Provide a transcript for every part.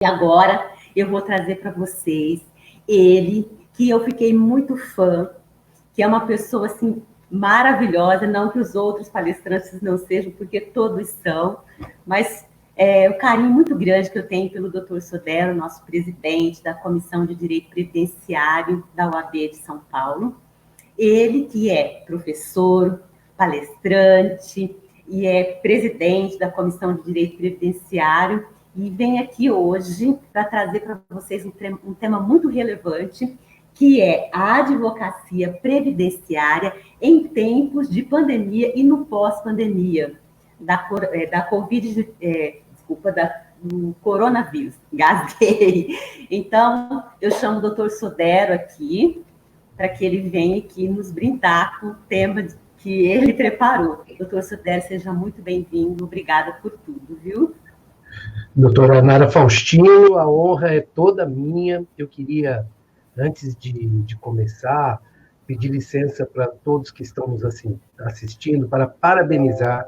E agora eu vou trazer para vocês ele, que eu fiquei muito fã, que é uma pessoa assim maravilhosa, não que os outros palestrantes não sejam, porque todos são, mas o carinho muito grande que eu tenho pelo Dr. Sodero, nosso presidente da Comissão de Direito Previdenciário da OAB de São Paulo. Ele que é professor, palestrante e é presidente da Comissão de Direito Previdenciário e vem aqui hoje para trazer para vocês um tema muito relevante, que é a advocacia previdenciária em tempos de pandemia e no pós-pandemia da Covid, do coronavírus. Gasguei. Então, eu chamo o doutor Sodero aqui, para que ele venha aqui nos brindar com o tema que ele preparou. Doutor Sodero, seja muito bem-vindo. Obrigada por tudo, viu? Doutora Nara Faustino, a honra é toda minha. Eu queria, antes de começar, pedir licença para todos que estão nos assistindo para parabenizar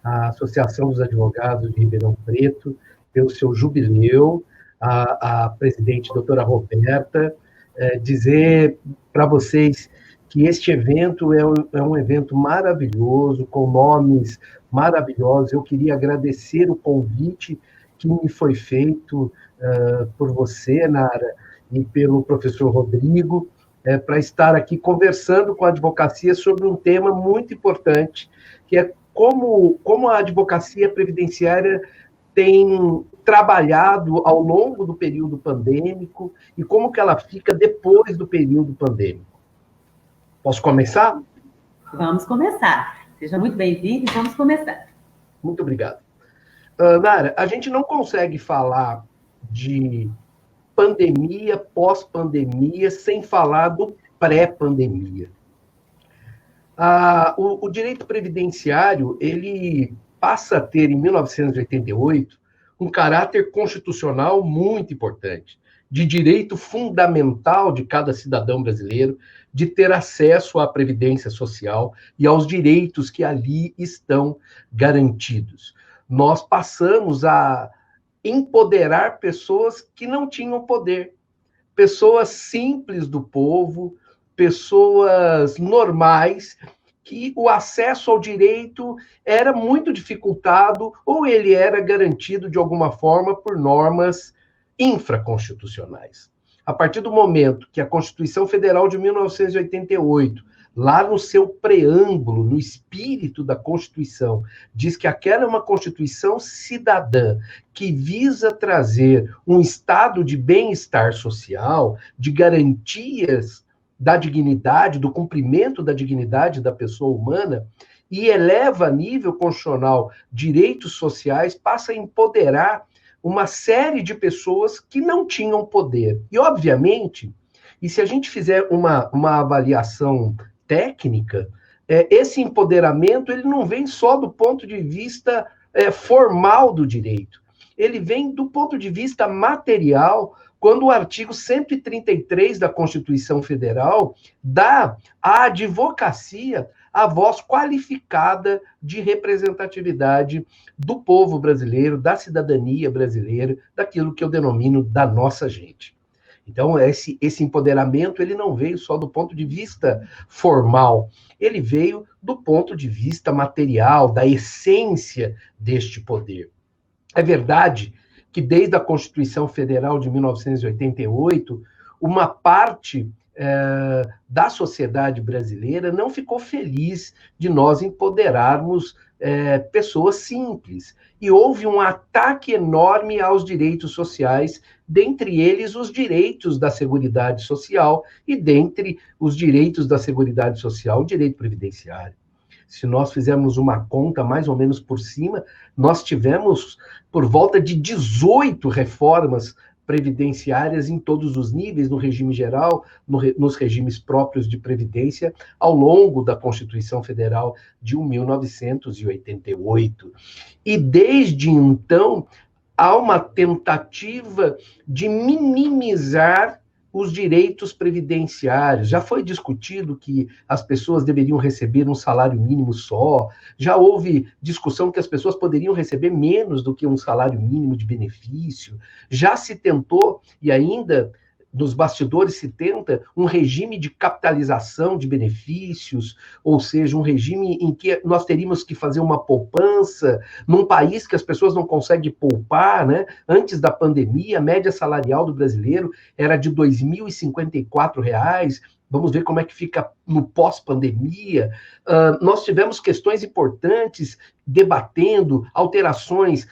a Associação dos Advogados de Ribeirão Preto pelo seu jubileu, a presidente doutora Roberta, dizer para vocês que este evento é um evento maravilhoso, com nomes maravilhosos. Eu queria agradecer o convite que me foi feito por você, Nara, e pelo professor Rodrigo, para estar aqui conversando com a advocacia sobre um tema muito importante, que é como a advocacia previdenciária tem trabalhado ao longo do período pandêmico e como que ela fica depois do período pandêmico. Posso começar? Vamos começar. Seja muito bem-vindo e vamos começar. Muito obrigado. Nara, a gente não consegue falar de pandemia, pós-pandemia, sem falar do pré-pandemia. O direito previdenciário, ele passa a ter, em 1988, um caráter constitucional muito importante, de direito fundamental de cada cidadão brasileiro de ter acesso à previdência social e aos direitos que ali estão garantidos. Nós passamos a empoderar pessoas que não tinham poder, pessoas simples do povo, pessoas normais, que o acesso ao direito era muito dificultado ou ele era garantido de alguma forma por normas infraconstitucionais. A partir do momento que a Constituição Federal de 1988, lá no seu preâmbulo, no espírito da Constituição, diz que aquela é uma Constituição cidadã, que visa trazer um estado de bem-estar social, de garantias da dignidade, do cumprimento da dignidade da pessoa humana, e eleva a nível constitucional direitos sociais, passa a empoderar uma série de pessoas que não tinham poder. E, obviamente, e se a gente fizer uma avaliação técnica, esse empoderamento ele não vem só do ponto de vista formal do direito, ele vem do ponto de vista material, quando o artigo 133 da Constituição Federal dá à advocacia a voz qualificada de representatividade do povo brasileiro, da cidadania brasileira, daquilo que eu denomino da nossa gente. Então, esse empoderamento ele não veio só do ponto de vista formal, ele veio do ponto de vista material, da essência deste poder. É verdade que desde a Constituição Federal de 1988, uma parte da sociedade brasileira não ficou feliz de nós empoderarmos pessoas simples. E houve um ataque enorme aos direitos sociais, dentre eles os direitos da Seguridade Social, e dentre os direitos da Seguridade Social, o direito previdenciário. Se nós fizermos uma conta mais ou menos por cima, nós tivemos por volta de 18 reformas previdenciárias em todos os níveis, no regime geral, nos regimes próprios de previdência, ao longo da Constituição Federal de 1988. E desde então, há uma tentativa de minimizar os direitos previdenciários. Já foi discutido que as pessoas deveriam receber um salário mínimo só, já houve discussão que as pessoas poderiam receber menos do que um salário mínimo de benefício, já se tentou, e ainda nos bastidores se tenta, um regime de capitalização de benefícios, ou seja, um regime em que nós teríamos que fazer uma poupança, num país que as pessoas não conseguem poupar, né? Antes da pandemia, a média salarial do brasileiro era de R$ 2.054. Vamos ver como é que fica no pós-pandemia. Nós tivemos questões importantes debatendo alterações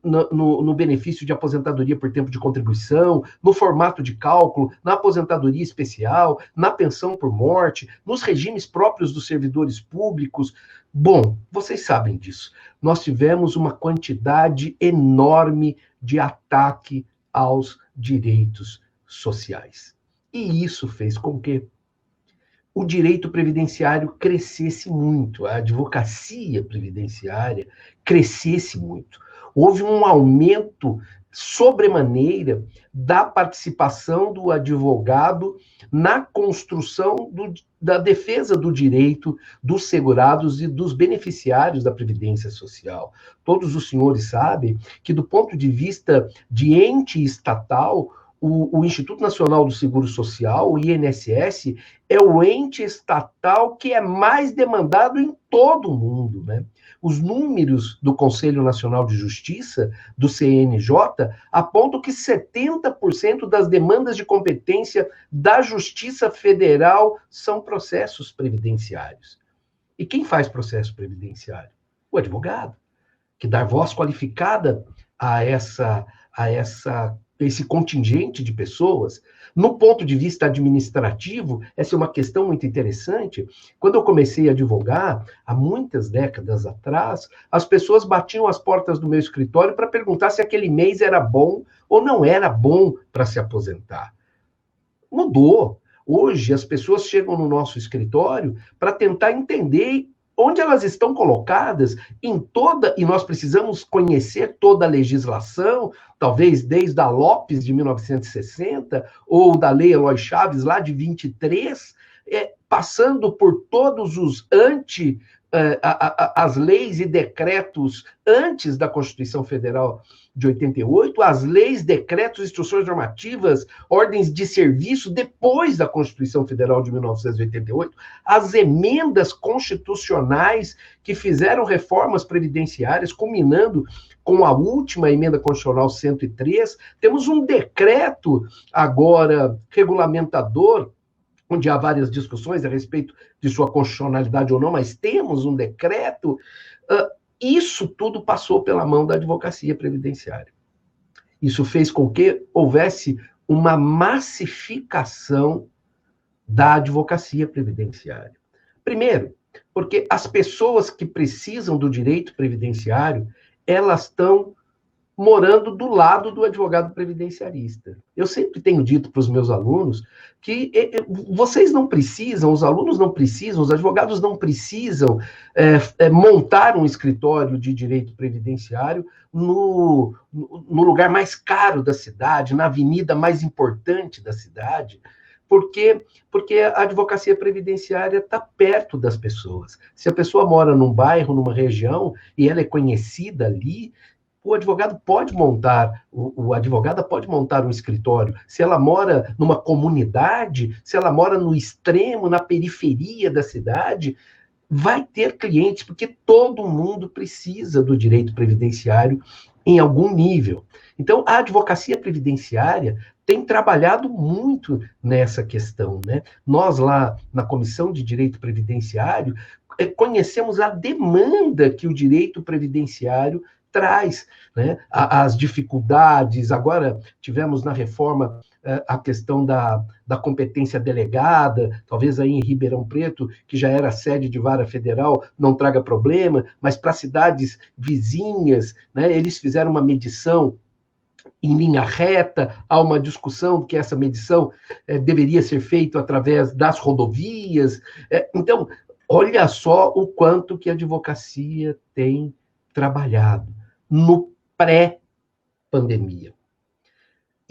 no benefício de aposentadoria por tempo de contribuição, no formato de cálculo, na aposentadoria especial, na pensão por morte, nos regimes próprios dos servidores públicos. Bom, vocês sabem disso. Nós tivemos uma quantidade enorme de ataque aos direitos sociais. E isso fez com que o direito previdenciário crescesse muito, a advocacia previdenciária crescesse muito. Houve um aumento sobremaneira da participação do advogado na construção da defesa do direito dos segurados e dos beneficiários da Previdência Social. Todos os senhores sabem que, do ponto de vista de ente estatal, o Instituto Nacional do Seguro Social, o INSS, é o ente estatal que é mais demandado em todo o mundo, né? Os números do Conselho Nacional de Justiça, do CNJ, apontam que 70% das demandas de competência da Justiça Federal são processos previdenciários. E quem faz processo previdenciário? O advogado, que dá voz qualificada a esse contingente de pessoas. No ponto de vista administrativo, essa é uma questão muito interessante. Quando eu comecei a advogar, há muitas décadas atrás, as pessoas batiam as portas do meu escritório para perguntar se aquele mês era bom ou não era bom para se aposentar. Mudou. Hoje, as pessoas chegam no nosso escritório para tentar entender onde elas estão colocadas e nós precisamos conhecer toda a legislação, talvez desde a Lopes de 1960, ou da Lei Eloy Chaves, lá de 23, passando por todos os as leis e decretos antes da Constituição Federal de 88, as leis, decretos, instruções normativas, ordens de serviço depois da Constituição Federal de 1988, as emendas constitucionais que fizeram reformas previdenciárias, culminando com a última emenda constitucional 103, temos um decreto agora regulamentador, onde há várias discussões a respeito de sua constitucionalidade ou não, mas temos um decreto. Isso tudo passou pela mão da advocacia previdenciária. Isso fez com que houvesse uma massificação da advocacia previdenciária. Primeiro, porque as pessoas que precisam do direito previdenciário, elas estão morando do lado do advogado previdenciarista. Eu sempre tenho dito para os meus alunos que vocês não precisam, os alunos não precisam, os advogados não precisam montar um escritório de direito previdenciário no lugar mais caro da cidade, na avenida mais importante da cidade, porque a advocacia previdenciária está perto das pessoas. Se a pessoa mora num bairro, numa região, e ela é conhecida ali, o advogado pode montar, a advogada pode montar um escritório. Se ela mora numa comunidade, se ela mora no extremo, na periferia da cidade, vai ter clientes, porque todo mundo precisa do direito previdenciário em algum nível. Então, a advocacia previdenciária tem trabalhado muito nessa questão, né? Nós lá na Comissão de Direito Previdenciário conhecemos a demanda que o direito previdenciário traz, né? As dificuldades. Agora tivemos na reforma a questão da competência delegada, talvez aí em Ribeirão Preto, que já era sede de vara federal, não traga problema, mas para cidades vizinhas, né, eles fizeram uma medição em linha reta, há uma discussão que essa medição deveria ser feita através das rodovias. Então, olha só o quanto que a advocacia tem trabalhado no pré-pandemia.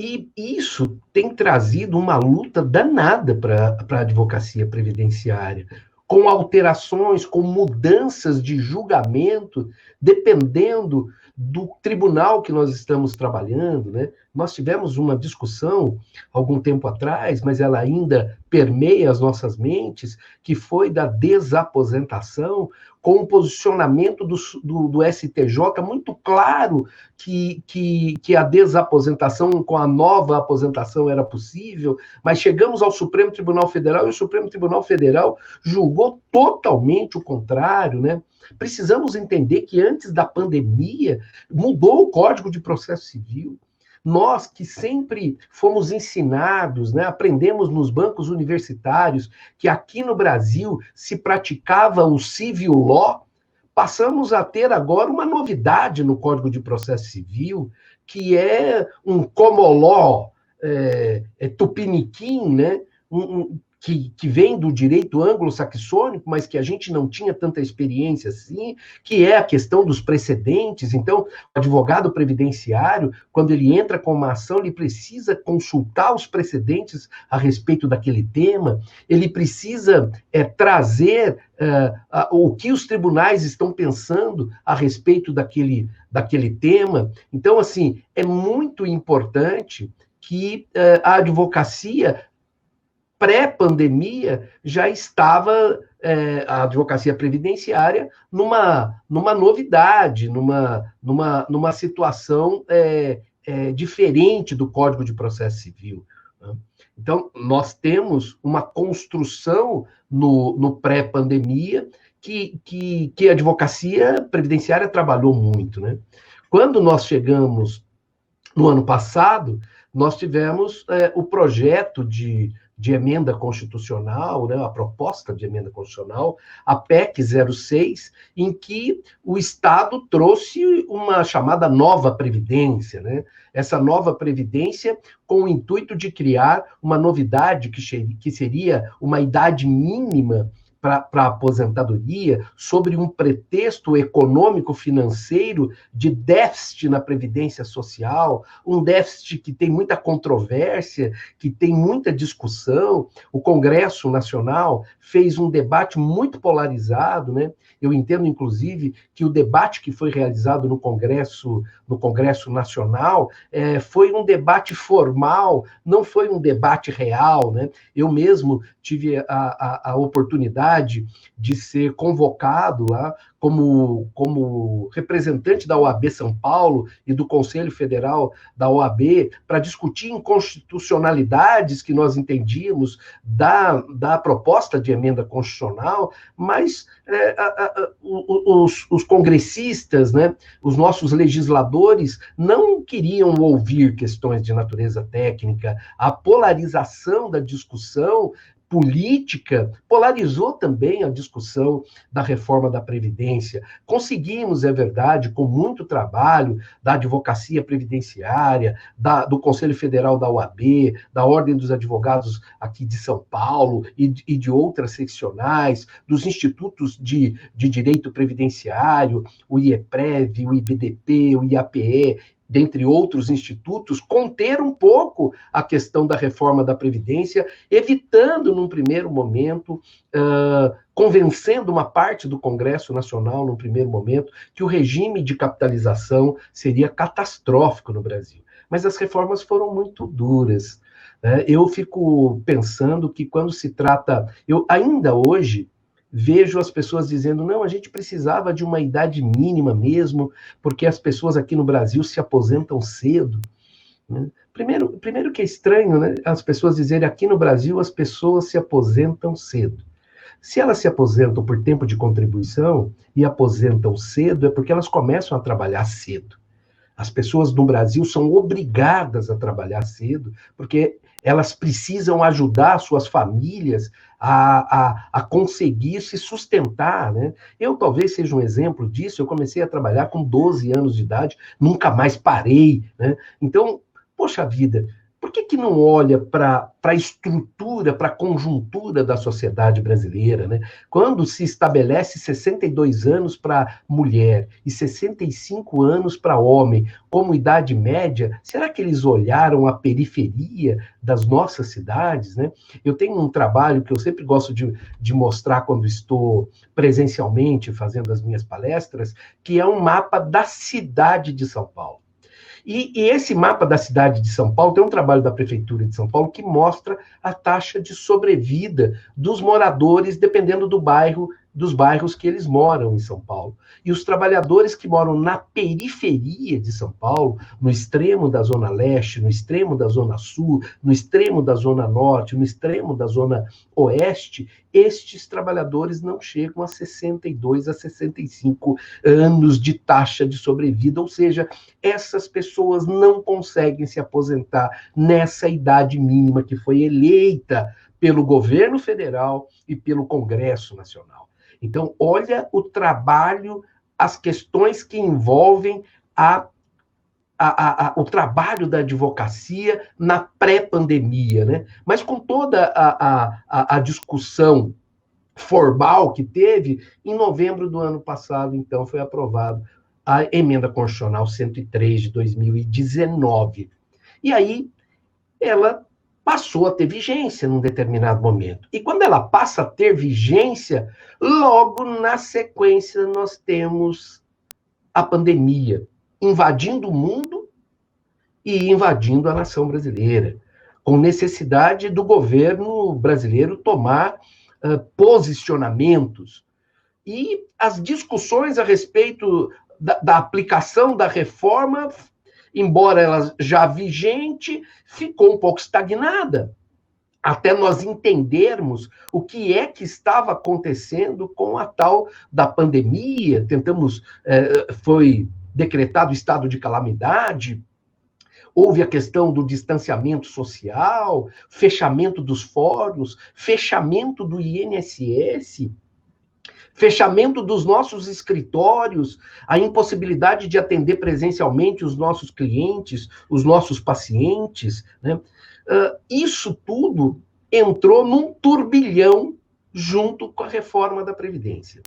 E isso tem trazido uma luta danada para a advocacia previdenciária, com alterações, com mudanças de julgamento, dependendo do tribunal que nós estamos trabalhando, né? Nós tivemos uma discussão algum tempo atrás, mas ela ainda permeia as nossas mentes, que foi da desaposentação, com um posicionamento do STJ muito claro que a desaposentação com a nova aposentação era possível, mas chegamos ao Supremo Tribunal Federal e o Supremo Tribunal Federal julgou totalmente o contrário, né? Precisamos entender que antes da pandemia mudou o Código de Processo Civil. Nós que sempre fomos ensinados, né, aprendemos nos bancos universitários que aqui no Brasil se praticava o civil law, passamos a ter agora uma novidade no Código de Processo Civil, que é um common law tupiniquim, né, que vem do direito anglo-saxônico, mas que a gente não tinha tanta experiência assim, que é a questão dos precedentes. Então, o advogado previdenciário, quando ele entra com uma ação, ele precisa consultar os precedentes a respeito daquele tema, ele precisa trazer o que os tribunais estão pensando a respeito daquele tema. Então, assim, é muito importante que a advocacia pré-pandemia já estava a advocacia previdenciária numa novidade, numa situação diferente do Código de Processo Civil, né? Então, nós temos uma construção no pré-pandemia que a advocacia previdenciária trabalhou muito, né? Quando nós chegamos no ano passado, nós tivemos o projeto de emenda constitucional, né, a proposta de emenda constitucional, a PEC 06, em que o Estado trouxe uma chamada nova Previdência, né? Essa nova Previdência com o intuito de criar uma novidade que seria uma idade mínima para a aposentadoria, sobre um pretexto econômico-financeiro de déficit na Previdência Social, um déficit que tem muita controvérsia, que tem muita discussão. O Congresso Nacional fez um debate muito polarizado, né? Eu entendo, inclusive, que o debate que foi realizado no Congresso Nacional foi um debate formal, não foi um debate real, né? Eu mesmo tive a oportunidade de ser convocado lá como representante da OAB São Paulo e do Conselho Federal da OAB para discutir inconstitucionalidades que nós entendíamos da proposta de emenda constitucional, mas os congressistas, né, os nossos legisladores não queriam ouvir questões de natureza técnica. A polarização da discussão política polarizou também a discussão da reforma da Previdência. Conseguimos, é verdade, com muito trabalho da advocacia previdenciária, do Conselho Federal da OAB, da Ordem dos Advogados aqui de São Paulo e de outras seccionais, dos institutos de direito previdenciário, o IEPREV, o IBDP, o IAPE, dentre outros institutos, conter um pouco a questão da reforma da Previdência, evitando, num primeiro momento, convencendo uma parte do Congresso Nacional, num primeiro momento, que o regime de capitalização seria catastrófico no Brasil. Mas as reformas foram muito duras, né? Eu fico pensando que quando se trata... Eu ainda hoje vejo as pessoas dizendo, não, a gente precisava de uma idade mínima mesmo, porque as pessoas aqui no Brasil se aposentam cedo, né? Primeiro que é estranho, né, as pessoas dizerem, aqui no Brasil as pessoas se aposentam cedo. Se elas se aposentam por tempo de contribuição e aposentam cedo, é porque elas começam a trabalhar cedo. As pessoas no Brasil são obrigadas a trabalhar cedo, porque elas precisam ajudar suas famílias a conseguir se sustentar, né? Eu talvez seja um exemplo disso. Eu comecei a trabalhar com 12 anos de idade, nunca mais parei, né? Então, poxa vida, por por que não olha para a estrutura, para a conjuntura da sociedade brasileira, né? Quando se estabelece 62 anos para mulher e 65 anos para homem como idade média, será que eles olharam a periferia das nossas cidades, né? Eu tenho um trabalho que eu sempre gosto de mostrar quando estou presencialmente fazendo as minhas palestras, que é um mapa da cidade de São Paulo. E esse mapa da cidade de São Paulo tem um trabalho da Prefeitura de São Paulo que mostra a taxa de sobrevida dos moradores, dependendo do bairro, dos bairros que eles moram em São Paulo. E os trabalhadores que moram na periferia de São Paulo, no extremo da Zona Leste, no extremo da Zona Sul, no extremo da Zona Norte, no extremo da Zona Oeste, estes trabalhadores não chegam a 62 a 65 anos de taxa de sobrevida, ou seja, essas pessoas não conseguem se aposentar nessa idade mínima que foi eleita pelo governo federal e pelo Congresso Nacional. Então, olha o trabalho, as questões que envolvem o trabalho da advocacia na pré-pandemia, né? Mas com toda a discussão formal que teve, em novembro do ano passado, então, foi aprovado a Emenda Constitucional 103 de 2019. E aí, ela passou a ter vigência num determinado momento. E quando ela passa a ter vigência, logo na sequência nós temos a pandemia invadindo o mundo e invadindo a nação brasileira, com necessidade do governo brasileiro tomar posicionamentos. E as discussões a respeito da aplicação da reforma, embora ela já vigente, ficou um pouco estagnada, até nós entendermos o que é que estava acontecendo com a tal da pandemia. Foi decretado estado de calamidade, houve a questão do distanciamento social, fechamento dos fóruns, fechamento do INSS, fechamento dos nossos escritórios, a impossibilidade de atender presencialmente os nossos clientes, os nossos pacientes, né? Isso tudo entrou num turbilhão junto com a reforma da Previdência.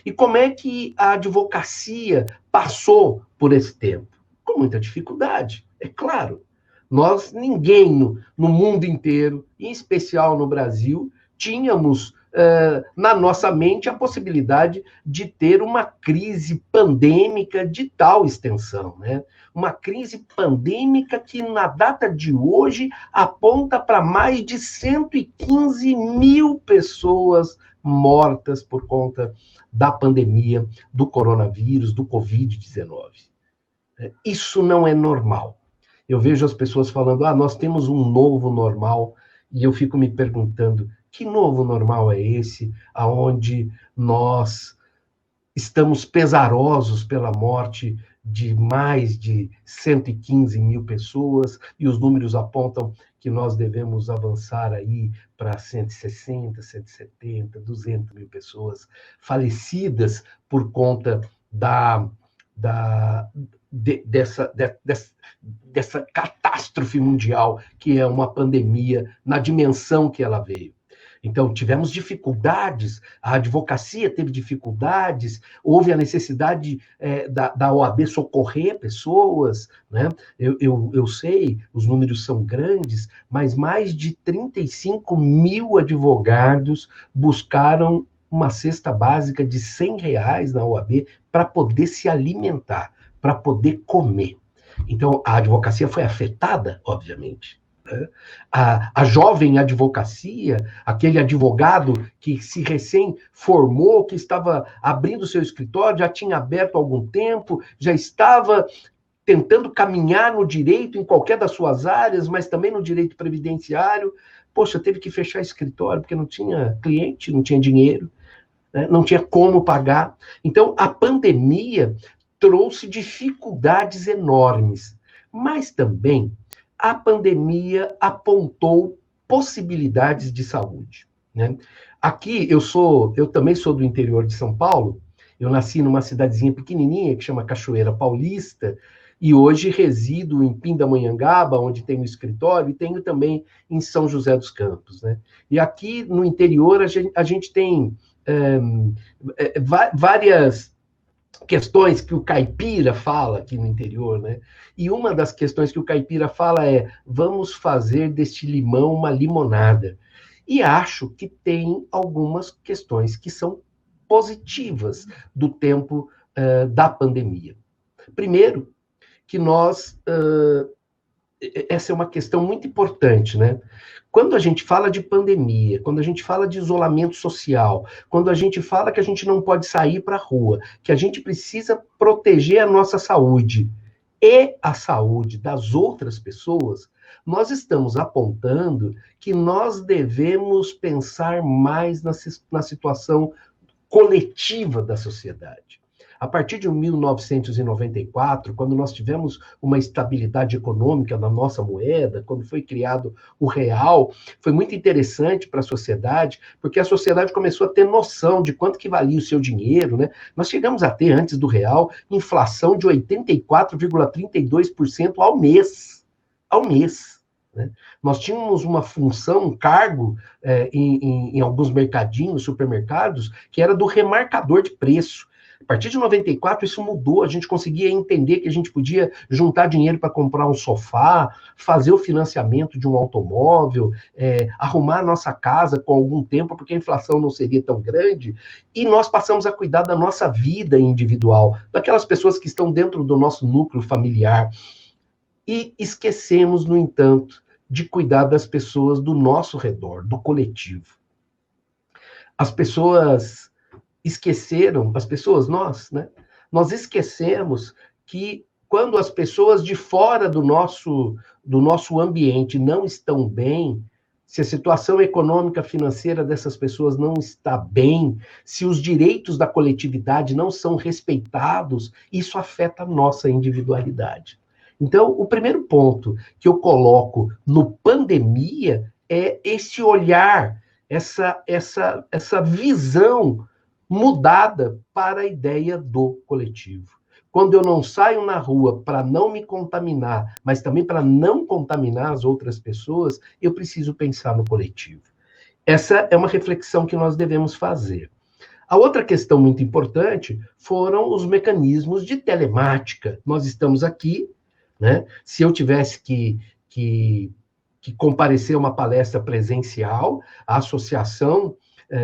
E como é que a advocacia passou por esse tempo? Com muita dificuldade, é claro. Ninguém no mundo inteiro, em especial no Brasil, tínhamos na nossa mente a possibilidade de ter uma crise pandêmica de tal extensão, né? Uma crise pandêmica que, na data de hoje, aponta para mais de 115 mil pessoas mortas por conta da pandemia, do coronavírus, do Covid-19. Isso não é normal. Eu vejo as pessoas falando, nós temos um novo normal, e eu fico me perguntando, que novo normal é esse, aonde nós estamos pesarosos pela morte de mais de 115 mil pessoas, e os números apontam que nós devemos avançar aí para 160, 170, 200 mil pessoas falecidas por conta dessa catástrofe mundial, que é uma pandemia na dimensão que ela veio. Então, tivemos dificuldades, a advocacia teve dificuldades, houve a necessidade da OAB socorrer pessoas, né? Eu sei, os números são grandes, mas mais de 35 mil advogados buscaram uma cesta básica de R$100 na OAB para poder se alimentar, para poder comer. Então, a advocacia foi afetada, obviamente. A jovem advocacia, aquele advogado que se recém-formou, que estava abrindo seu escritório, já tinha aberto há algum tempo, já estava tentando caminhar no direito em qualquer das suas áreas, mas também no direito previdenciário. Poxa, teve que fechar escritório porque não tinha cliente, não tinha dinheiro, né? Não tinha como pagar. Então, a pandemia trouxe dificuldades enormes, mas também a pandemia apontou possibilidades de saúde, né? Aqui, eu também sou do interior de São Paulo, eu nasci numa cidadezinha pequenininha que chama Cachoeira Paulista, E hoje resido em Pindamonhangaba, onde tenho escritório, e tenho também em São José dos Campos, né? E aqui no interior a gente tem várias questões que o caipira fala aqui no interior, né? E uma das questões que o caipira fala é: vamos fazer deste limão uma limonada. E acho que tem algumas questões que são positivas do tempo da pandemia. Primeiro, que essa é uma questão muito importante, né? Quando a gente fala de pandemia, quando a gente fala de isolamento social, quando a gente fala que a gente não pode sair para a rua, que a gente precisa proteger a nossa saúde e a saúde das outras pessoas, nós estamos apontando que nós devemos pensar mais na situação coletiva da sociedade. A partir de 1994, quando nós tivemos uma estabilidade econômica na nossa moeda, quando foi criado o real, foi muito interessante para a sociedade, porque a sociedade começou a ter noção de quanto que valia o seu dinheiro, né? Nós chegamos a ter, antes do real, inflação de 84,32% ao mês. Ao mês. Né? Nós tínhamos uma função, um cargo em alguns mercadinhos, supermercados, que era do remarcador de preço. A partir de 94, isso mudou, a gente conseguia entender que a gente podia juntar dinheiro para comprar um sofá, fazer o financiamento de um automóvel, arrumar a nossa casa com algum tempo, porque a inflação não seria tão grande, e nós passamos a cuidar da nossa vida individual, daquelas pessoas que estão dentro do nosso núcleo familiar. E esquecemos, no entanto, de cuidar das pessoas do nosso redor, do coletivo. As pessoas esqueceram, nós, né? Nós esquecemos que quando as pessoas de fora do nosso ambiente não estão bem, se a situação econômica, financeira dessas pessoas não está bem, se os direitos da coletividade não são respeitados, isso afeta a nossa individualidade. Então, o primeiro ponto que eu coloco no pandemia é esse olhar, essa visão mudada para a ideia do coletivo. Quando eu não saio na rua para não me contaminar, mas também para não contaminar as outras pessoas, eu preciso pensar no coletivo. Essa é uma reflexão que nós devemos fazer. A outra questão muito importante foram os mecanismos de telemática. Nós estamos aqui, né? Se eu tivesse que comparecer a uma palestra presencial, a Associação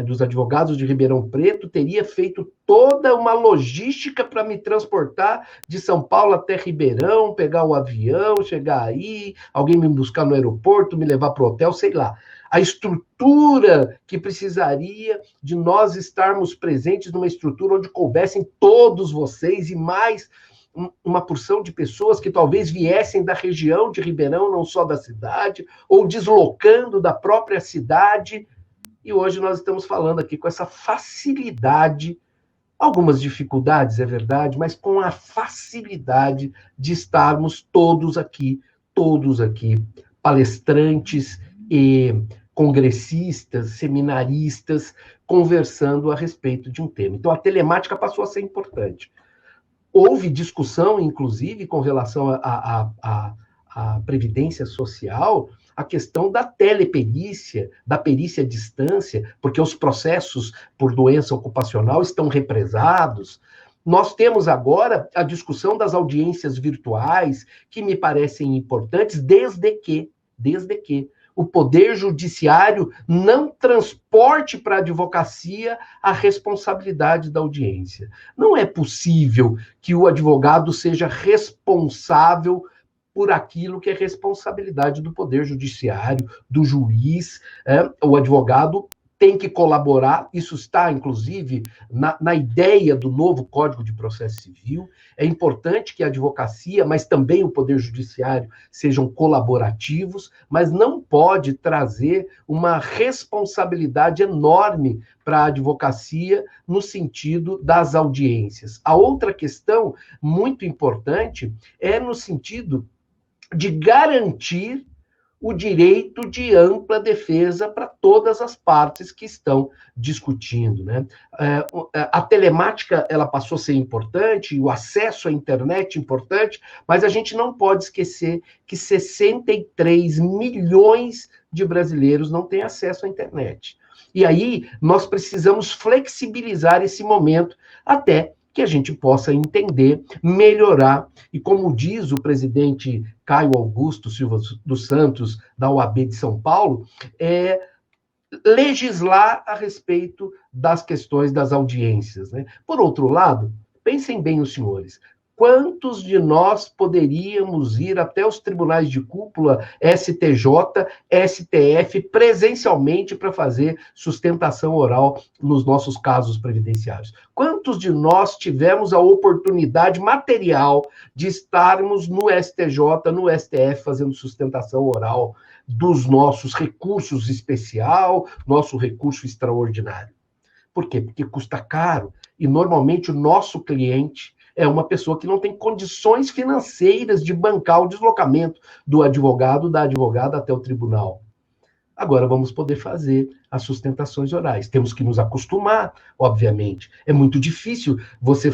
dos Advogados de Ribeirão Preto teria feito toda uma logística para me transportar de São Paulo até Ribeirão, pegar o avião, chegar aí, alguém me buscar no aeroporto, me levar para o hotel, sei lá. A estrutura que precisaria de nós estarmos presentes numa estrutura onde coubessem todos vocês e mais uma porção de pessoas que talvez viessem da região de Ribeirão, não só da cidade, ou deslocando da própria cidade. E hoje nós estamos falando aqui com essa facilidade, algumas dificuldades, é verdade, mas com a facilidade de estarmos todos aqui, palestrantes e congressistas, seminaristas, conversando a respeito de um tema. Então, a telemática passou a ser importante. Houve discussão, inclusive, com relação à previdência social, a questão da teleperícia, da perícia à distância, porque os processos por doença ocupacional estão represados. Nós temos agora a discussão das audiências virtuais, que me parecem importantes, desde que o Poder Judiciário não transporte para a advocacia a responsabilidade da audiência. Não é possível que o advogado seja responsável por aquilo que é responsabilidade do Poder Judiciário, do juiz. O advogado tem que colaborar, isso está, inclusive, na ideia do novo Código de Processo Civil. É importante que a advocacia, mas também o Poder Judiciário, sejam colaborativos, mas não pode trazer uma responsabilidade enorme para a advocacia no sentido das audiências. A outra questão muito importante é no sentido de garantir o direito de ampla defesa para todas as partes que estão discutindo, né? A telemática, ela passou a ser importante, o acesso à internet importante, mas a gente não pode esquecer que 63 milhões de brasileiros não têm acesso à internet. E aí, nós precisamos flexibilizar esse momento até que a gente possa entender, melhorar, e como diz o presidente Caio Augusto Silva dos Santos, da OAB de São Paulo, legislar a respeito das questões das audiências, né? Por outro lado, pensem bem os senhores, quantos de nós poderíamos ir até os tribunais de cúpula, STJ, STF, presencialmente para fazer sustentação oral nos nossos casos previdenciários? Quantos de nós tivemos a oportunidade material de estarmos no STJ, no STF, fazendo sustentação oral dos nossos recursos especial, nosso recurso extraordinário? Por quê? Porque custa caro e normalmente o nosso cliente é uma pessoa que não tem condições financeiras de bancar o deslocamento do advogado, da advogada até o tribunal. Agora vamos poder fazer as sustentações orais. Temos que nos acostumar, obviamente. É muito difícil você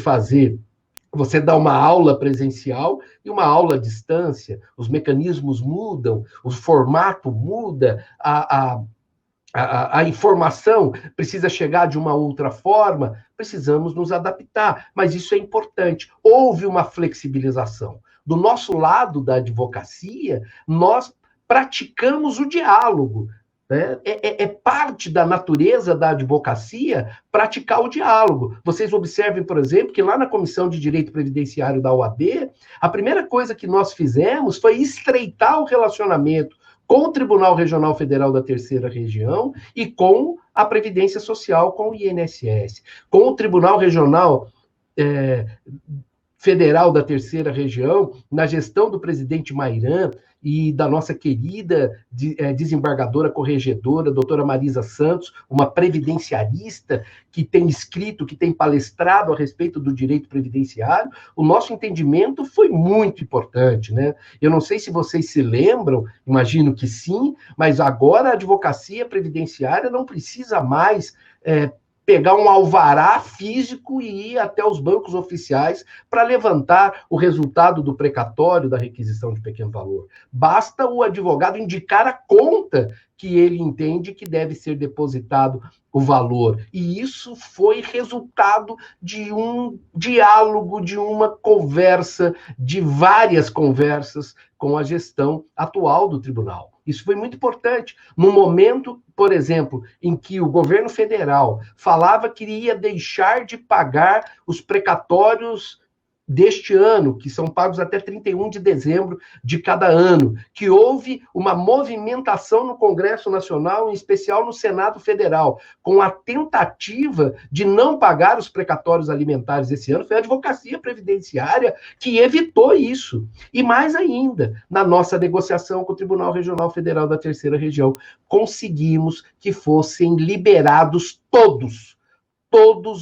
dá uma aula presencial e uma aula à distância, os mecanismos mudam, o formato muda, a informação precisa chegar de uma outra forma, precisamos nos adaptar, mas isso é importante. Houve uma flexibilização. Do nosso lado da advocacia, nós praticamos o diálogo. Né? É parte da natureza da advocacia praticar o diálogo. Vocês observem, por exemplo, que lá na Comissão de Direito Previdenciário da OAB, a primeira coisa que nós fizemos foi estreitar o relacionamento com o Tribunal Regional Federal da Terceira Região e com a Previdência Social, com o INSS. Com o Tribunal Regional Federal da Terceira Região, na gestão do presidente Mairan e da nossa querida desembargadora corregedora, doutora Marisa Santos, uma previdenciarista que tem escrito, que tem palestrado a respeito do direito previdenciário, o nosso entendimento foi muito importante, né? Eu não sei se vocês se lembram, imagino que sim, mas agora a advocacia previdenciária não precisa mais pegar um alvará físico e ir até os bancos oficiais para levantar o resultado do precatório da requisição de pequeno valor. Basta o advogado indicar a conta que ele entende que deve ser depositado o valor. E isso foi resultado de um diálogo, de uma conversa, de várias conversas com a gestão atual do tribunal. Isso foi muito importante. No momento, por exemplo, em que o governo federal falava que iria deixar de pagar os precatórios deste ano, que são pagos até 31 de dezembro de cada ano, que houve uma movimentação no Congresso Nacional, em especial no Senado Federal, com a tentativa de não pagar os precatórios alimentares esse ano, foi a advocacia previdenciária que evitou isso. E mais ainda, na nossa negociação com o Tribunal Regional Federal da Terceira Região, conseguimos que fossem liberados todos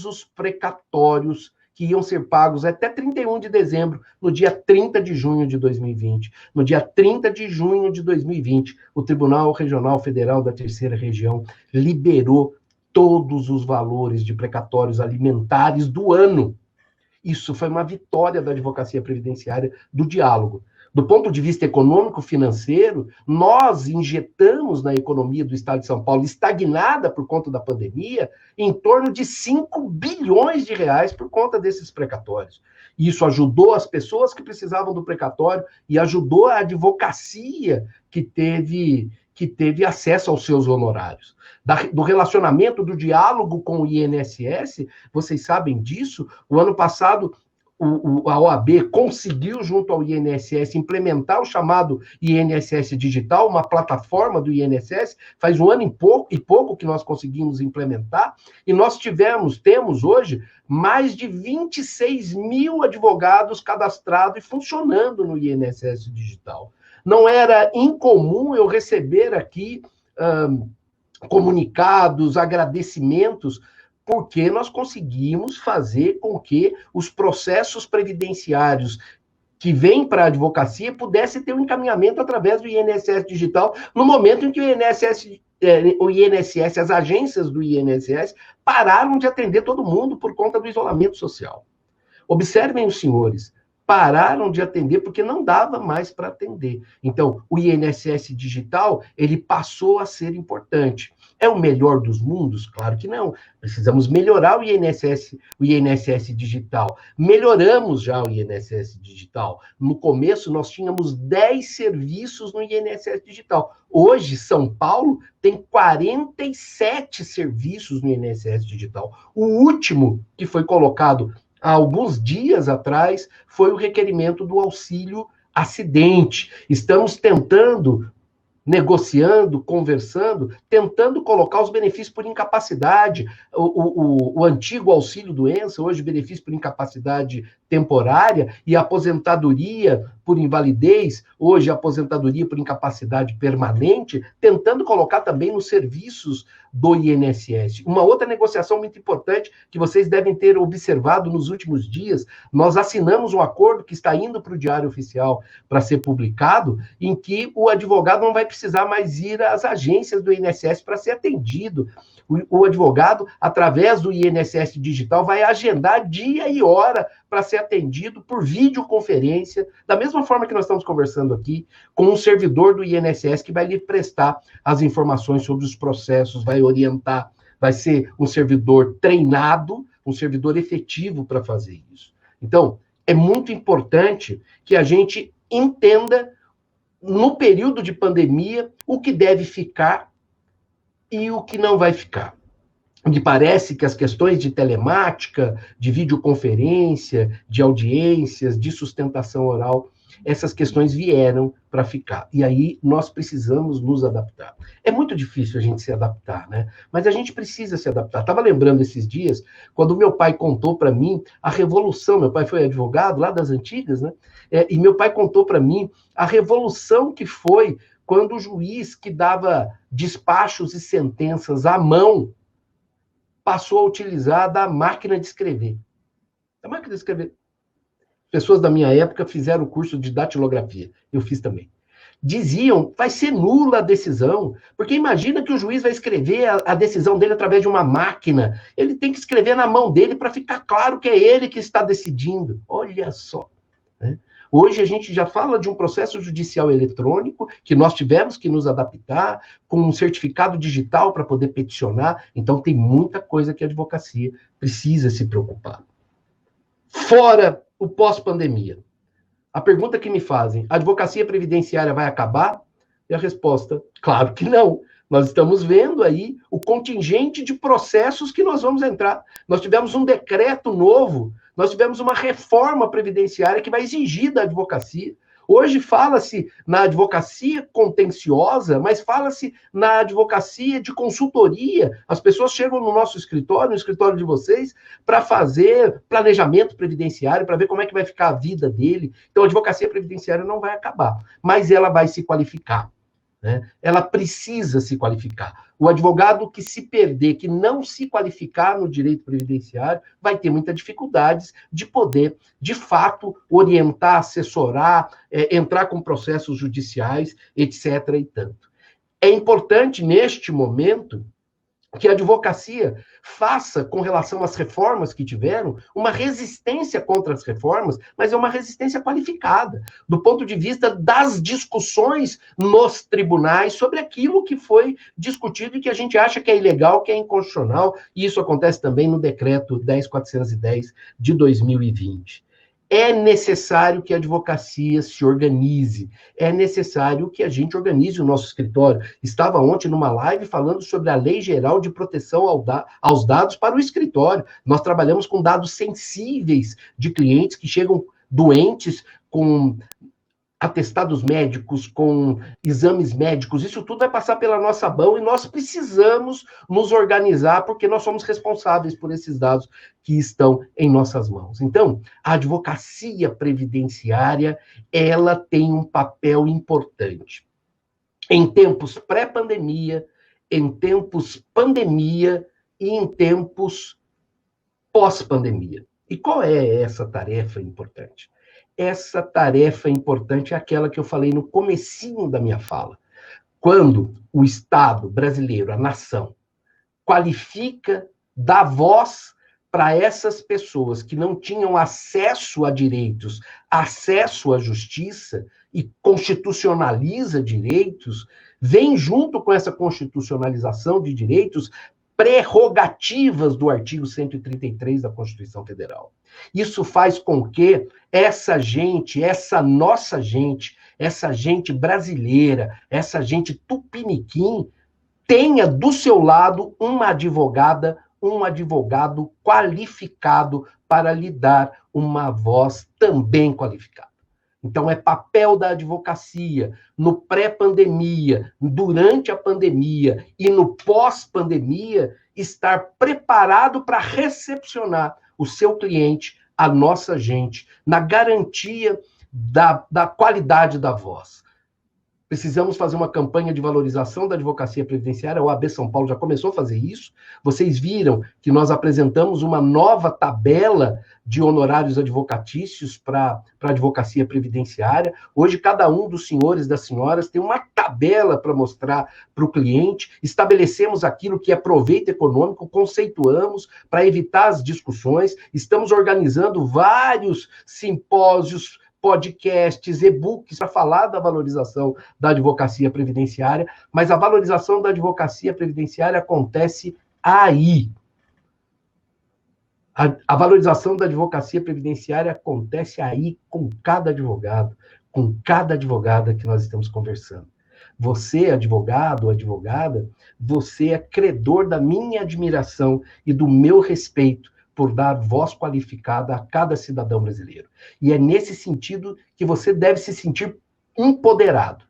os precatórios que iam ser pagos até 31 de dezembro, no dia 30 de junho de 2020. No dia 30 de junho de 2020, o Tribunal Regional Federal da Terceira Região liberou todos os valores de precatórios alimentares do ano. Isso foi uma vitória da advocacia previdenciária, do diálogo. Do ponto de vista econômico-financeiro, nós injetamos na economia do Estado de São Paulo, estagnada por conta da pandemia, em torno de 5 bilhões de reais por conta desses precatórios. Isso ajudou as pessoas que precisavam do precatório e ajudou a advocacia que teve acesso aos seus honorários. Do relacionamento, do diálogo com o INSS, vocês sabem disso, o ano passado a OAB conseguiu, junto ao INSS, implementar o chamado INSS Digital, uma plataforma do INSS, faz um ano e pouco que nós conseguimos implementar, e nós temos hoje mais de 26 mil advogados cadastrados e funcionando no INSS Digital. Não era incomum eu receber aqui comunicados, agradecimentos, porque nós conseguimos fazer com que os processos previdenciários que vem para a advocacia pudesse ter um encaminhamento através do INSS digital, no momento em que o INSS, as agências do INSS, pararam de atender todo mundo por conta do isolamento social. Observem os senhores, pararam de atender porque não dava mais para atender. Então, o INSS digital, ele passou a ser importante. É o melhor dos mundos? Claro que não. Precisamos melhorar o INSS digital. Melhoramos já o INSS digital. No começo, nós tínhamos 10 serviços no INSS digital. Hoje, São Paulo tem 47 serviços no INSS digital. O último que foi colocado há alguns dias atrás, foi o requerimento do auxílio acidente. Estamos tentando, negociando, conversando, tentando colocar os benefícios por incapacidade. O antigo auxílio-doença, hoje benefício por incapacidade temporária, e aposentadoria por invalidez, hoje aposentadoria por incapacidade permanente, tentando colocar também nos serviços do INSS. Uma outra negociação muito importante que vocês devem ter observado nos últimos dias, nós assinamos um acordo que está indo para o Diário Oficial para ser publicado, em que o advogado não vai precisar mais ir às agências do INSS para ser atendido. O advogado, através do INSS digital, vai agendar dia e hora para ser atendido por videoconferência, da mesma forma que nós estamos conversando aqui, com um servidor do INSS que vai lhe prestar as informações sobre os processos, vai orientar, vai ser um servidor treinado, um servidor efetivo para fazer isso. Então, é muito importante que a gente entenda, no período de pandemia, o que deve ficar e o que não vai ficar. Me parece que as questões de telemática, de videoconferência, de audiências, de sustentação oral, essas questões vieram para ficar. E aí nós precisamos nos adaptar. É muito difícil a gente se adaptar, né? Mas a gente precisa se adaptar. Estava lembrando esses dias, quando meu pai contou para mim a revolução, meu pai foi advogado lá das antigas, né? E meu pai contou para mim a revolução que foi quando o juiz que dava despachos e sentenças à mão passou a utilizar da máquina de escrever. A máquina de escrever. Pessoas da minha época fizeram o curso de datilografia. Eu fiz também. Diziam, vai ser nula a decisão, porque imagina que o juiz vai escrever a decisão dele através de uma máquina. Ele tem que escrever na mão dele para ficar claro que é ele que está decidindo. Olha só. Né? Hoje a gente já fala de um processo judicial eletrônico que nós tivemos que nos adaptar com um certificado digital para poder peticionar. Então tem muita coisa que a advocacia precisa se preocupar. Fora o pós-pandemia. A pergunta que me fazem, a advocacia previdenciária vai acabar? E a resposta, claro que não. Nós estamos vendo aí o contingente de processos que nós vamos entrar. Nós tivemos um decreto novo, nós tivemos uma reforma previdenciária que vai exigir da advocacia. Hoje fala-se na advocacia contenciosa, mas fala-se na advocacia de consultoria. As pessoas chegam no nosso escritório, no escritório de vocês, para fazer planejamento previdenciário, para ver como é que vai ficar a vida dele. Então, a advocacia previdenciária não vai acabar, mas ela vai se qualificar. Né? Ela precisa se qualificar. O advogado que se perder, que não se qualificar no direito previdenciário, vai ter muitas dificuldades de poder, de fato, orientar, assessorar, entrar com processos judiciais, etc. e tanto. É importante, neste momento, que a advocacia faça, com relação às reformas que tiveram, uma resistência contra as reformas, mas é uma resistência qualificada, do ponto de vista das discussões nos tribunais sobre aquilo que foi discutido e que a gente acha que é ilegal, que é inconstitucional, e isso acontece também no decreto 10.410 de 2020. É necessário que a advocacia se organize, é necessário que a gente organize o nosso escritório. Estava ontem numa live falando sobre a Lei Geral de Proteção aos Dados para o escritório. Nós trabalhamos com dados sensíveis de clientes que chegam doentes com atestados médicos, com exames médicos, isso tudo vai passar pela nossa mão e nós precisamos nos organizar porque nós somos responsáveis por esses dados que estão em nossas mãos. Então, a advocacia previdenciária, ela tem um papel importante. Em tempos pré-pandemia, em tempos pandemia e em tempos pós-pandemia. E qual é essa tarefa importante? essa tarefa importante é aquela que eu falei no comecinho da minha fala. Quando o Estado brasileiro, a nação, qualifica, dá voz para essas pessoas que não tinham acesso a direitos, acesso à justiça, e constitucionaliza direitos, vem junto com essa constitucionalização de direitos prerrogativas do artigo 133 da Constituição Federal. Isso faz com que essa gente, essa nossa gente, essa gente brasileira, essa gente tupiniquim, tenha do seu lado uma advogada, um advogado qualificado para lhe dar uma voz também qualificada. Então, é papel da advocacia, no pré-pandemia, durante a pandemia e no pós-pandemia, estar preparado para recepcionar o seu cliente, a nossa gente, na garantia da qualidade da voz. Precisamos fazer uma campanha de valorização da advocacia previdenciária. O AB São Paulo já começou a fazer isso. Vocês viram que nós apresentamos uma nova tabela de honorários advocatícios para a advocacia previdenciária. Hoje, cada um dos senhores e das senhoras tem uma tabela para mostrar para o cliente. Estabelecemos aquilo que é proveito econômico, conceituamos para evitar as discussões. Estamos organizando vários simpósios, podcasts, e-books para falar da valorização da advocacia previdenciária, mas a valorização da advocacia previdenciária acontece aí. A valorização da advocacia previdenciária acontece aí com cada advogado, com cada advogada que nós estamos conversando. Você, advogado ou advogada, você é credor da minha admiração e do meu respeito por dar voz qualificada a cada cidadão brasileiro. E é nesse sentido que você deve se sentir empoderado,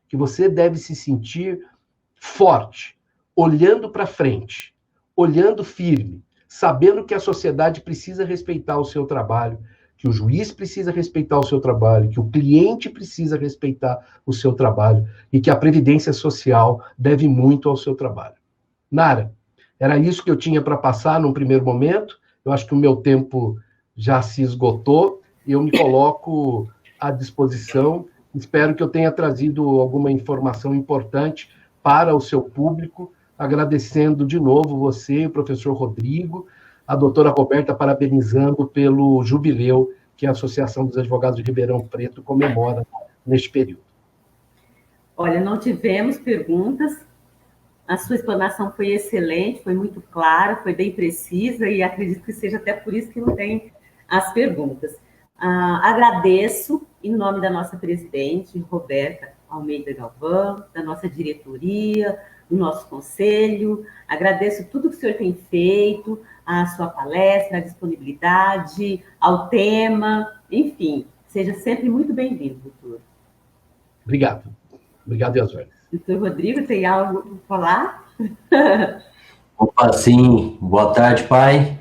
que você deve se sentir forte, olhando para frente, olhando firme, sabendo que a sociedade precisa respeitar o seu trabalho, que o juiz precisa respeitar o seu trabalho, que o cliente precisa respeitar o seu trabalho e que a Previdência Social deve muito ao seu trabalho. Nara, era isso que eu tinha para passar num primeiro momento. Eu acho que o meu tempo já se esgotou e eu me coloco à disposição. Espero que eu tenha trazido alguma informação importante para o seu público, agradecendo de novo você, o professor Rodrigo, a doutora Roberta, parabenizando pelo jubileu que a Associação dos Advogados de Ribeirão Preto comemora neste período. Olha, não tivemos perguntas. A sua explanação foi excelente, foi muito clara, foi bem precisa e acredito que seja até por isso que não tem as perguntas. Agradeço, em nome da nossa presidente, Roberta Almeida Galvão, da nossa diretoria, do nosso conselho, agradeço tudo que o senhor tem feito, a sua palestra, a disponibilidade, ao tema, enfim, seja sempre muito bem-vindo, doutor. Obrigado. Obrigado, Yasvânia. Doutor Rodrigo, tem algo para falar? Opa, sim. Boa tarde, pai.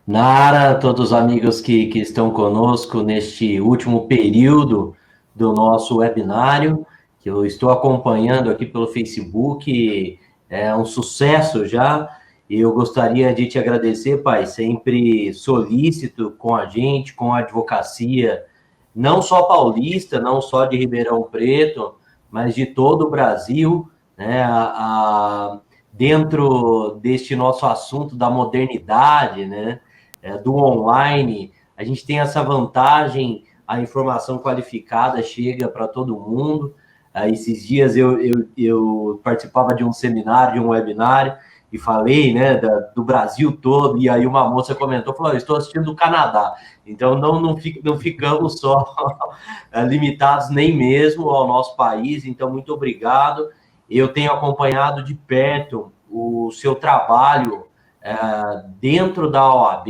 Nara, todos os amigos que estão conosco neste último período do nosso webinário, que eu estou acompanhando aqui pelo Facebook, é um sucesso já, e eu gostaria de te agradecer, pai, sempre solícito com a gente, com a advocacia, não só paulista, não só de Ribeirão Preto, mas de todo o Brasil, né, dentro deste nosso assunto da modernidade, né, do online, a gente tem essa vantagem, a informação qualificada chega para todo mundo. Esses dias eu participava de um seminário, de um webinário, e falei, né, do Brasil todo, e aí uma moça comentou, falou, eu estou assistindo do Canadá, então não ficamos só limitados nem mesmo ao nosso país, então muito obrigado. Eu tenho acompanhado de perto o seu trabalho dentro da OAB,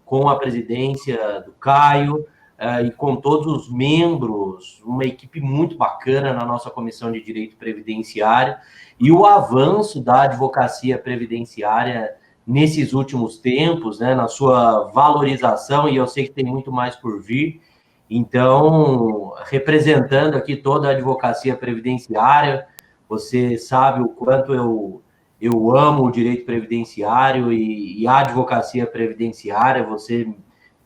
com a presidência do Caio, e com todos os membros, uma equipe muito bacana na nossa Comissão de Direito Previdenciário, e o avanço da advocacia previdenciária nesses últimos tempos, né, na sua valorização, e eu sei que tem muito mais por vir. Então, representando aqui toda a advocacia previdenciária, você sabe o quanto eu amo o direito previdenciário e a advocacia previdenciária, você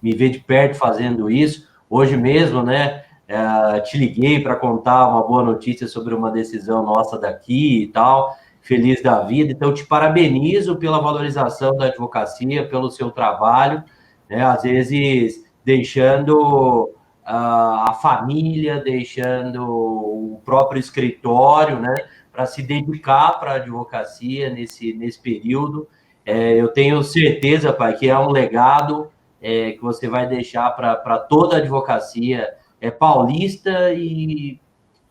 me vê de perto fazendo isso. Hoje mesmo, né, te liguei para contar uma boa notícia sobre uma decisão nossa daqui e tal, feliz da vida. Então, te parabenizo pela valorização da advocacia, pelo seu trabalho, né, às vezes deixando a família, deixando o próprio escritório, né, para se dedicar para a advocacia nesse período. Eu tenho certeza, pai, que é um legado que você vai deixar para toda a advocacia paulista e,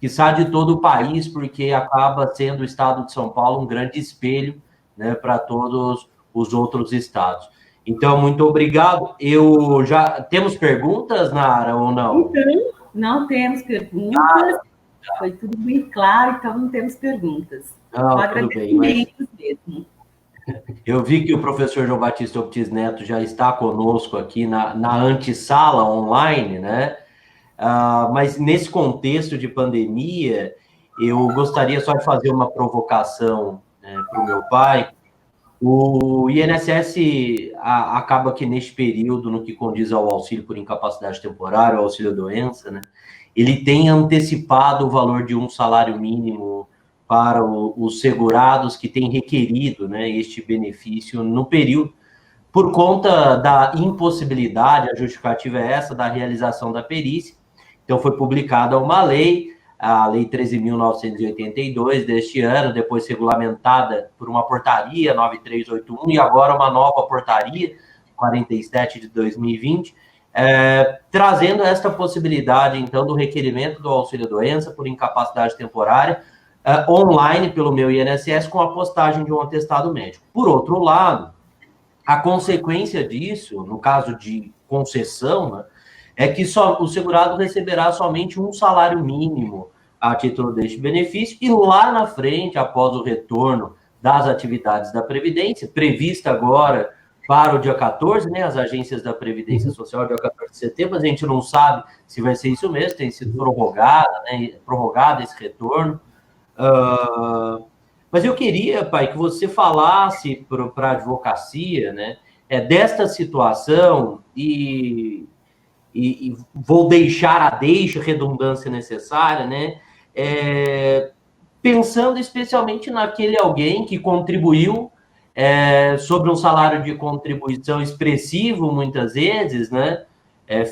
quiçá, de todo o país, porque acaba sendo o estado de São Paulo um grande espelho, né, para todos os outros estados. Então, muito obrigado. Temos perguntas, Nara, ou não? Então, não temos perguntas. Foi tudo bem claro, então não temos perguntas. Não, tudo bem, mesmo. Eu vi que o professor João Batista Ortiz Neto já está conosco aqui na antessala online, né? Mas nesse contexto de pandemia, eu gostaria só de fazer uma provocação para o meu pai. O INSS acaba que neste período, no que condiz ao auxílio por incapacidade temporária, ao auxílio-doença, né? Ele tem antecipado o valor de um salário mínimo para os segurados que têm requerido, né, este benefício no período, por conta da impossibilidade, a justificativa é essa, da realização da perícia. Então, foi publicada uma lei, a Lei 13.982 deste ano, depois regulamentada por uma portaria 9381 e agora uma nova portaria 47 de 2020, trazendo esta possibilidade, então, do requerimento do auxílio-doença por incapacidade temporária online pelo meu INSS com a postagem de um atestado médico. Por outro lado, a consequência disso, no caso de concessão, né, é que o segurado receberá somente um salário mínimo a título deste benefício e lá na frente, após o retorno das atividades da Previdência, prevista agora para o dia 14, né, as agências da Previdência Social, dia 14 de setembro, mas a gente não sabe se vai ser isso mesmo, tem sido prorrogado esse retorno. Mas eu queria, pai, que você falasse para a advocacia, né, desta situação e vou deixar a redundância necessária, né, pensando especialmente naquele alguém que contribuiu sobre um salário de contribuição expressivo, muitas vezes, né,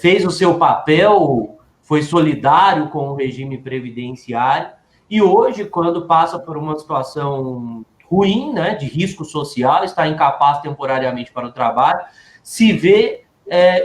fez o seu papel, foi solidário com o regime previdenciário, e hoje, quando passa por uma situação ruim, né, de risco social, está incapaz temporariamente para o trabalho, se vê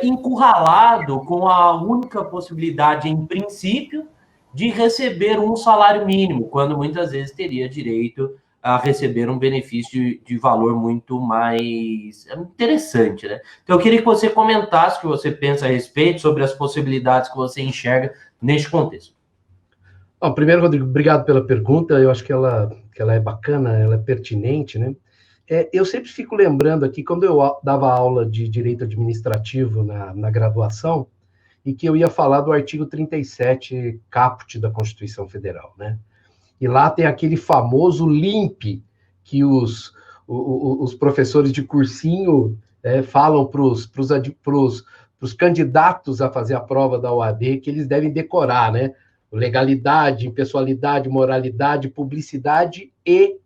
encurralado com a única possibilidade, em princípio, de receber um salário mínimo, quando muitas vezes teria direito a receber um benefício de valor muito mais interessante, né? Então, eu queria que você comentasse o que você pensa a respeito, sobre as possibilidades que você enxerga neste contexto. Bom, primeiro, Rodrigo, obrigado pela pergunta. Eu acho que ela é bacana, ela é pertinente, né? Eu sempre fico lembrando aqui, quando eu dava aula de Direito Administrativo na graduação, e que eu ia falar do artigo 37, caput da Constituição Federal, né? E lá tem aquele famoso LIMP, que os professores de cursinho falam para os candidatos a fazer a prova da OAB, que eles devem decorar, né? Legalidade, impessoalidade, moralidade, publicidade e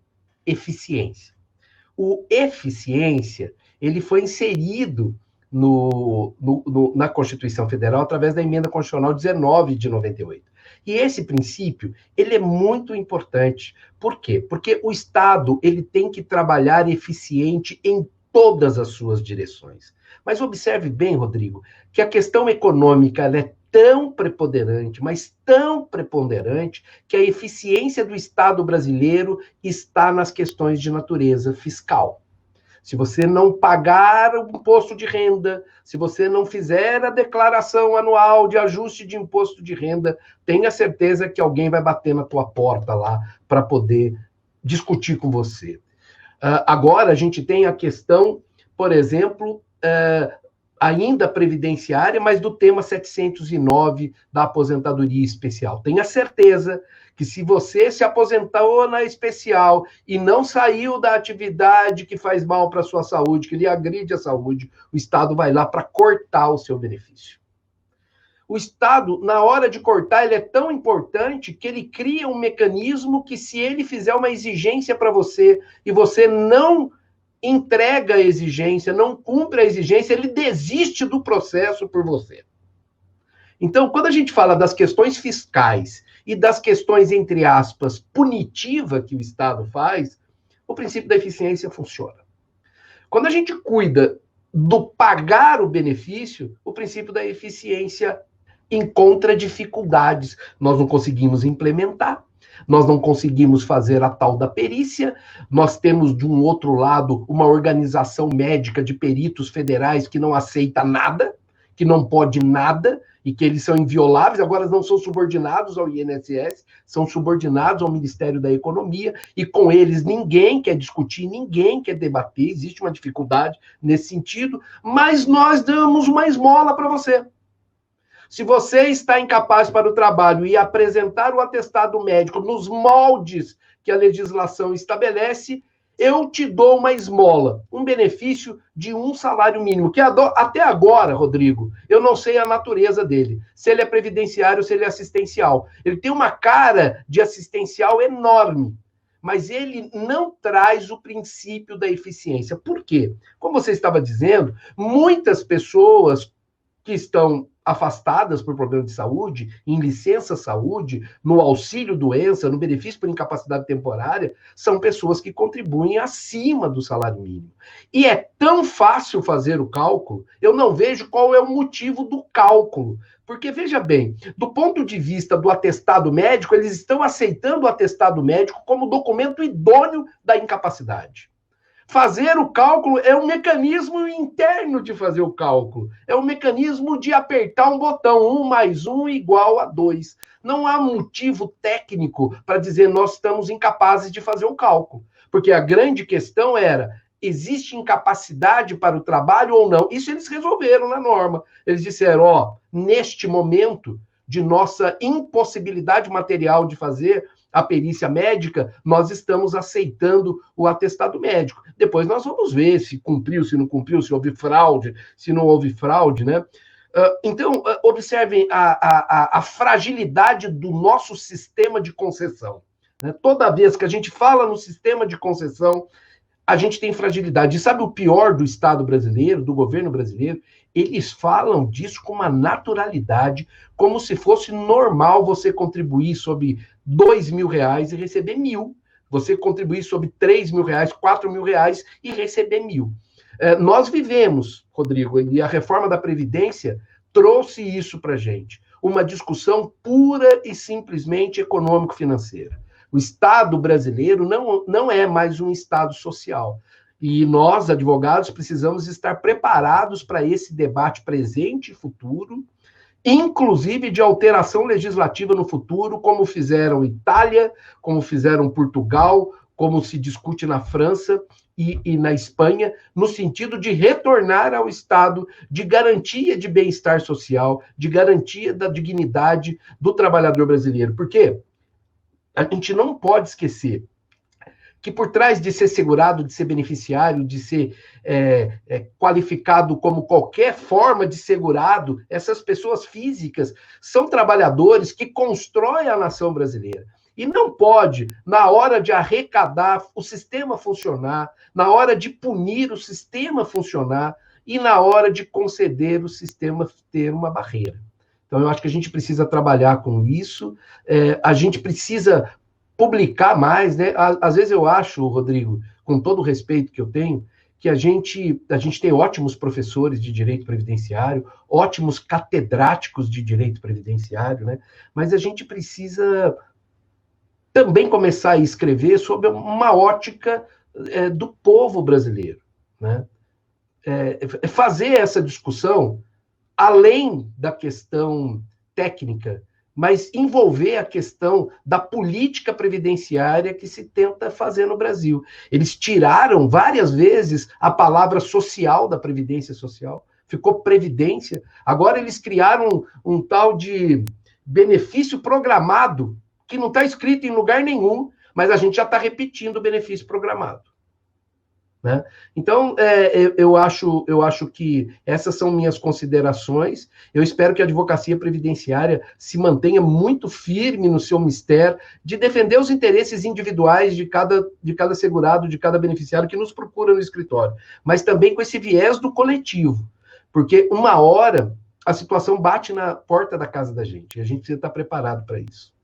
eficiência. O eficiência, ele foi inserido na Constituição Federal através da Emenda Constitucional 19 de 98. E esse princípio, ele é muito importante. Por quê? Porque o Estado, ele tem que trabalhar eficiente em todas as suas direções. Mas observe bem, Rodrigo, que a questão econômica, ela é tão preponderante, mas tão preponderante, que a eficiência do Estado brasileiro está nas questões de natureza fiscal. Se você não pagar o imposto de renda, se você não fizer a declaração anual de ajuste de imposto de renda, tenha certeza que alguém vai bater na tua porta lá para poder discutir com você. Agora, a gente tem a questão, por exemplo, ainda previdenciária, mas do tema 709 da aposentadoria especial. Tenha certeza que se você se aposentou na especial e não saiu da atividade que faz mal para a sua saúde, que lhe agride a saúde, o Estado vai lá para cortar o seu benefício. O Estado, na hora de cortar, ele é tão importante que ele cria um mecanismo que, se ele fizer uma exigência para você e você não entrega a exigência, não cumpre a exigência, ele desiste do processo por você. Então, quando a gente fala das questões fiscais e das questões, entre aspas, punitivas que o Estado faz, o princípio da eficiência funciona. Quando a gente cuida do pagar o benefício, o princípio da eficiência encontra dificuldades. Nós não conseguimos implementar, nós não conseguimos fazer a tal da perícia, nós temos, de um outro lado, uma organização médica de peritos federais que não aceita nada, que não pode nada, e que eles são invioláveis, agora não são subordinados ao INSS, são subordinados ao Ministério da Economia, e com eles ninguém quer discutir, ninguém quer debater, existe uma dificuldade nesse sentido, mas nós damos uma esmola para você. Se você está incapaz para o trabalho e apresentar o atestado médico nos moldes que a legislação estabelece, eu te dou uma esmola, um benefício de um salário mínimo, que até agora, Rodrigo, eu não sei a natureza dele, se ele é previdenciário, se ele é assistencial. Ele tem uma cara de assistencial enorme, mas ele não traz o princípio da eficiência. Por quê? Como você estava dizendo, muitas pessoas que estão afastadas por problema de saúde, em licença-saúde, no auxílio-doença, no benefício por incapacidade temporária, são pessoas que contribuem acima do salário mínimo. E é tão fácil fazer o cálculo, eu não vejo qual é o motivo do cálculo. Porque, veja bem, do ponto de vista do atestado médico, eles estão aceitando o atestado médico como documento idôneo da incapacidade. Fazer o cálculo é um mecanismo interno de fazer o cálculo. É um mecanismo de apertar um botão, 1 mais 1 igual a 2. Não há motivo técnico para dizer nós estamos incapazes de fazer o cálculo. Porque a grande questão era, existe incapacidade para o trabalho ou não? Isso eles resolveram na norma. Eles disseram, neste momento de nossa impossibilidade material de fazer a perícia médica, nós estamos aceitando o atestado médico. Depois nós vamos ver se cumpriu, se não cumpriu, se houve fraude, se não houve fraude, né? Então, observem a fragilidade do nosso sistema de concessão. Né? Toda vez que a gente fala no sistema de concessão, a gente tem fragilidade. E sabe o pior do Estado brasileiro, do governo brasileiro? Eles falam disso com uma naturalidade, como se fosse normal você contribuir sobre R$2.000 e receber 1.000. Você contribuir sobre R$3.000, R$4.000 e receber 1.000. Nós vivemos, Rodrigo, e a reforma da Previdência trouxe isso para a gente. Uma discussão pura e simplesmente econômico-financeira. O Estado brasileiro não é mais um Estado social. E nós, advogados, precisamos estar preparados para esse debate presente e futuro, inclusive de alteração legislativa no futuro, como fizeram Itália, como fizeram Portugal, como se discute na França e na Espanha, no sentido de retornar ao estado de garantia de bem-estar social, de garantia da dignidade do trabalhador brasileiro. Por quê? A gente não pode esquecer que por trás de ser segurado, de ser beneficiário, de ser qualificado como qualquer forma de segurado, essas pessoas físicas são trabalhadores que constroem a nação brasileira. E não pode, na hora de arrecadar, o sistema funcionar, na hora de punir, o sistema funcionar, e na hora de conceder, o sistema ter uma barreira. Então, eu acho que a gente precisa trabalhar com isso, a gente precisa publicar mais, né? Às vezes eu acho, Rodrigo, com todo o respeito que eu tenho, que a gente tem ótimos professores de direito previdenciário, ótimos catedráticos de direito previdenciário, né? Mas a gente precisa também começar a escrever sobre uma ótica do povo brasileiro, né? Fazer essa discussão além da questão técnica, mas envolver a questão da política previdenciária que se tenta fazer no Brasil. Eles tiraram várias vezes a palavra social da previdência social, ficou previdência. Agora eles criaram um tal de benefício programado, que não está escrito em lugar nenhum, mas a gente já está repetindo o benefício programado. né? Então, eu acho que essas são minhas considerações. Eu espero que a advocacia previdenciária se mantenha muito firme no seu mistério de defender os interesses individuais de cada segurado, de cada beneficiário que nos procura no escritório, mas também com esse viés do coletivo, porque uma hora a situação bate na porta da casa da gente, e a gente precisa estar preparado para isso.